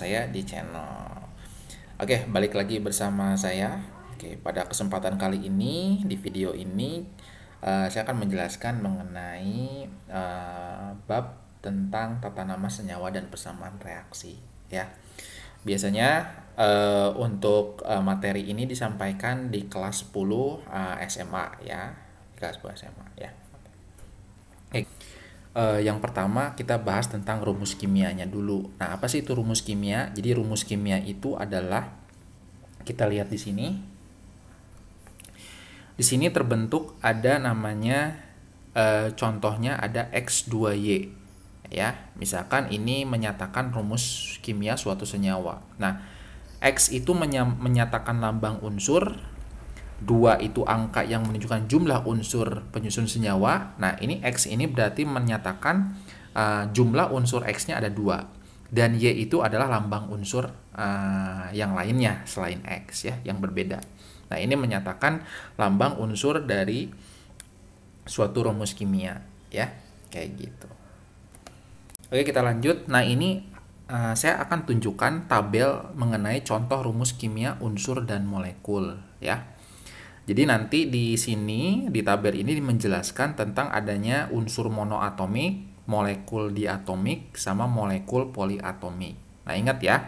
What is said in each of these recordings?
saya di channel. Oke, balik lagi bersama saya. Oke, pada kesempatan kali ini, di video ini, saya akan menjelaskan mengenai bab tentang tata nama senyawa dan persamaan reaksi. Ya, biasanya untuk materi ini disampaikan di kelas 10 SMA ya, di kelas 10 SMA ya. Oke. Yang pertama kita bahas tentang rumus kimianya dulu. Nah, apa sih itu rumus kimia? Jadi rumus kimia itu adalah, kita lihat di sini. Di sini terbentuk ada namanya, contohnya ada X2Y. Ya, misalkan ini menyatakan rumus kimia suatu senyawa. Nah, X itu menyatakan lambang unsur, 2 itu angka yang menunjukkan jumlah unsur penyusun senyawa. Nah, ini X ini berarti menyatakan jumlah unsur X-nya ada 2. Dan Y itu adalah lambang unsur yang lainnya selain X ya, yang berbeda. Nah, ini menyatakan lambang unsur dari suatu rumus kimia ya, kayak gitu. Oke, kita lanjut. Nah, ini saya akan tunjukkan tabel mengenai contoh rumus kimia unsur dan molekul ya. Jadi nanti di sini, di tabel ini menjelaskan tentang adanya unsur monoatomik, molekul diatomik, sama molekul poliatomik. Nah, ingat ya,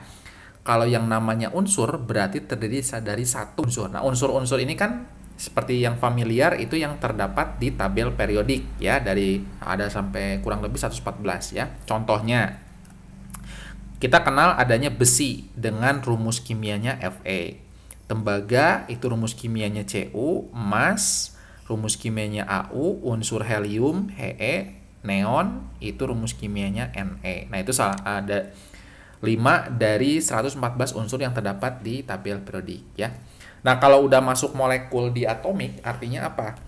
kalau yang namanya unsur berarti terdiri dari satu unsur. Nah, unsur-unsur ini kan seperti yang familiar itu yang terdapat di tabel periodik ya, dari ada sampai kurang lebih 114 ya. Contohnya, kita kenal adanya besi dengan rumus kimianya Fe. Tembaga itu rumus kimianya Cu, emas rumus kimianya Au, unsur helium He, neon itu rumus kimianya Ne. Nah, itu ada 5 dari 114 unsur yang terdapat di tabel periodik ya. Nah, kalau udah masuk molekul diatomik artinya apa?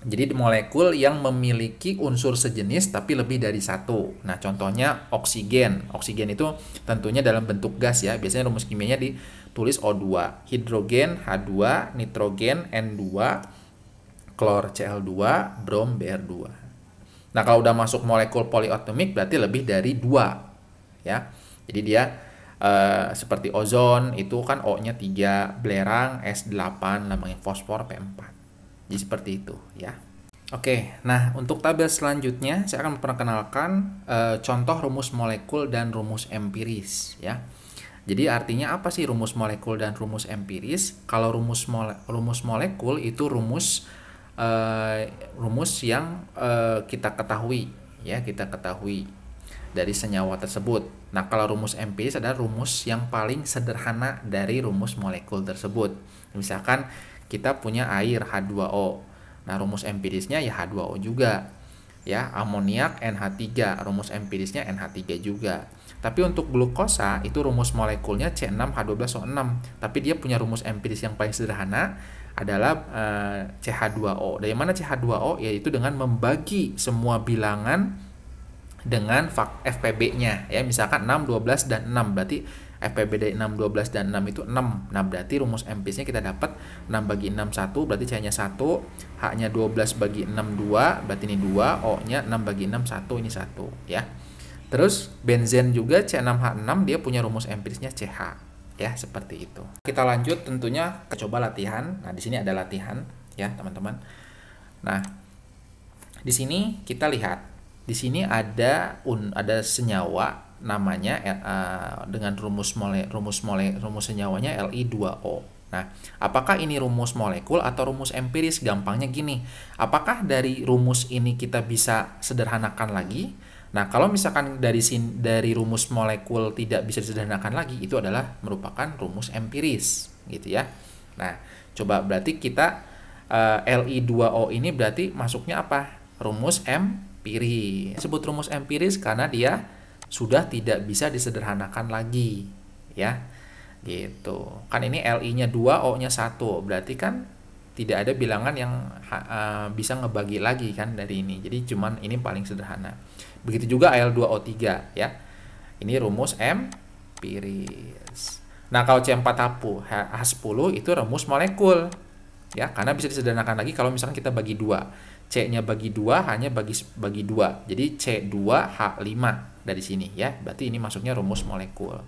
Jadi molekul yang memiliki unsur sejenis tapi lebih dari satu. Nah, contohnya oksigen. Oksigen itu tentunya dalam bentuk gas ya. Biasanya rumus kimianya ditulis O2. Hidrogen H2, nitrogen N2, klor Cl2, brom Br2. Nah, kalau udah masuk molekul poliatomik berarti lebih dari 2 ya. Jadi dia seperti ozon itu kan O-nya 3, belerang S8, lambangnya fosfor P4. Jadi seperti itu ya. Oke, nah untuk tabel selanjutnya saya akan memperkenalkan contoh rumus molekul dan rumus empiris ya. Jadi artinya apa sih rumus molekul dan rumus empiris? Kalau rumus molekul itu rumus yang kita ketahui ya, kita ketahui dari senyawa tersebut. Nah, kalau rumus empiris adalah rumus yang paling sederhana dari rumus molekul tersebut. Misalkan kita punya air H2O. Nah, rumus empirisnya ya H2O juga. Ya, amoniak NH3, rumus empirisnya NH3 juga. Tapi untuk glukosa itu rumus molekulnya C6H12O6. Tapi dia punya rumus empiris yang paling sederhana adalah CH2O. Dari mana CH2O? Yaitu dengan membagi semua bilangan dengan FPB-nya ya. Misalkan 6, 12 dan 6 berarti FPB dari 6, 12 dan 6 itu 6. Nah, berarti rumus empirisnya kita dapat 6 bagi 6 1 berarti C-nya 1, H-nya 12 bagi 6 2 berarti ini 2, O-nya 6 bagi 6 1 ini 1 ya. Terus benzen juga C6H6 dia punya rumus empirisnya CH ya, seperti itu. Kita lanjut tentunya coba latihan. Nah, di sini ada latihan ya, teman-teman. Nah, di sini kita lihat. Di sini ada senyawa namanya dengan rumus senyawanya Li2O. Nah, apakah ini rumus molekul atau rumus empiris? Gampangnya gini. Apakah dari rumus ini kita bisa sederhanakan lagi? Nah, kalau misalkan dari rumus molekul tidak bisa disederhanakan lagi, itu adalah merupakan rumus empiris, gitu ya. Nah, coba berarti kita Li2O ini berarti masuknya apa? Rumus empiris. Disebut rumus empiris karena dia sudah tidak bisa disederhanakan lagi ya, gitu kan. Ini Li-nya 2, O-nya 1, berarti kan tidak ada bilangan yang bisa ngebagi lagi kan dari ini. Jadi cuman ini paling sederhana. Begitu juga Al2O3 ya, ini rumus empiris. Nah, kalau C4H10 itu rumus molekul ya, karena bisa disederhanakan lagi kalau misalkan kita bagi 2. C-nya bagi 2, H-nya bagi 2. Jadi C2H5 dari sini ya. Berarti ini masuknya rumus molekul.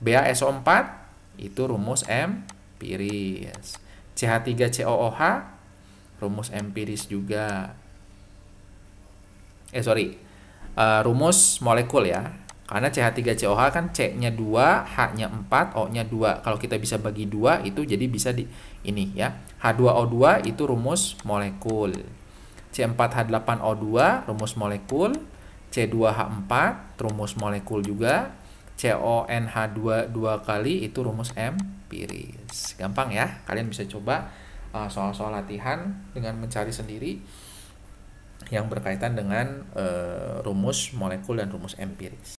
BaSO4 itu rumus empiris. CH3COOH rumus empiris juga. Rumus molekul ya. Karena CH3COH kan C-nya 2, H-nya 4, O-nya 2. Kalau kita bisa bagi 2 itu jadi bisa di ini ya. H2O2 itu rumus molekul. C4H8O2 rumus molekul. C2H4 rumus molekul juga. CONH2 2 kali itu rumus empiris. Gampang ya. Kalian bisa coba soal-soal latihan dengan mencari sendiri yang berkaitan dengan rumus molekul dan rumus empiris.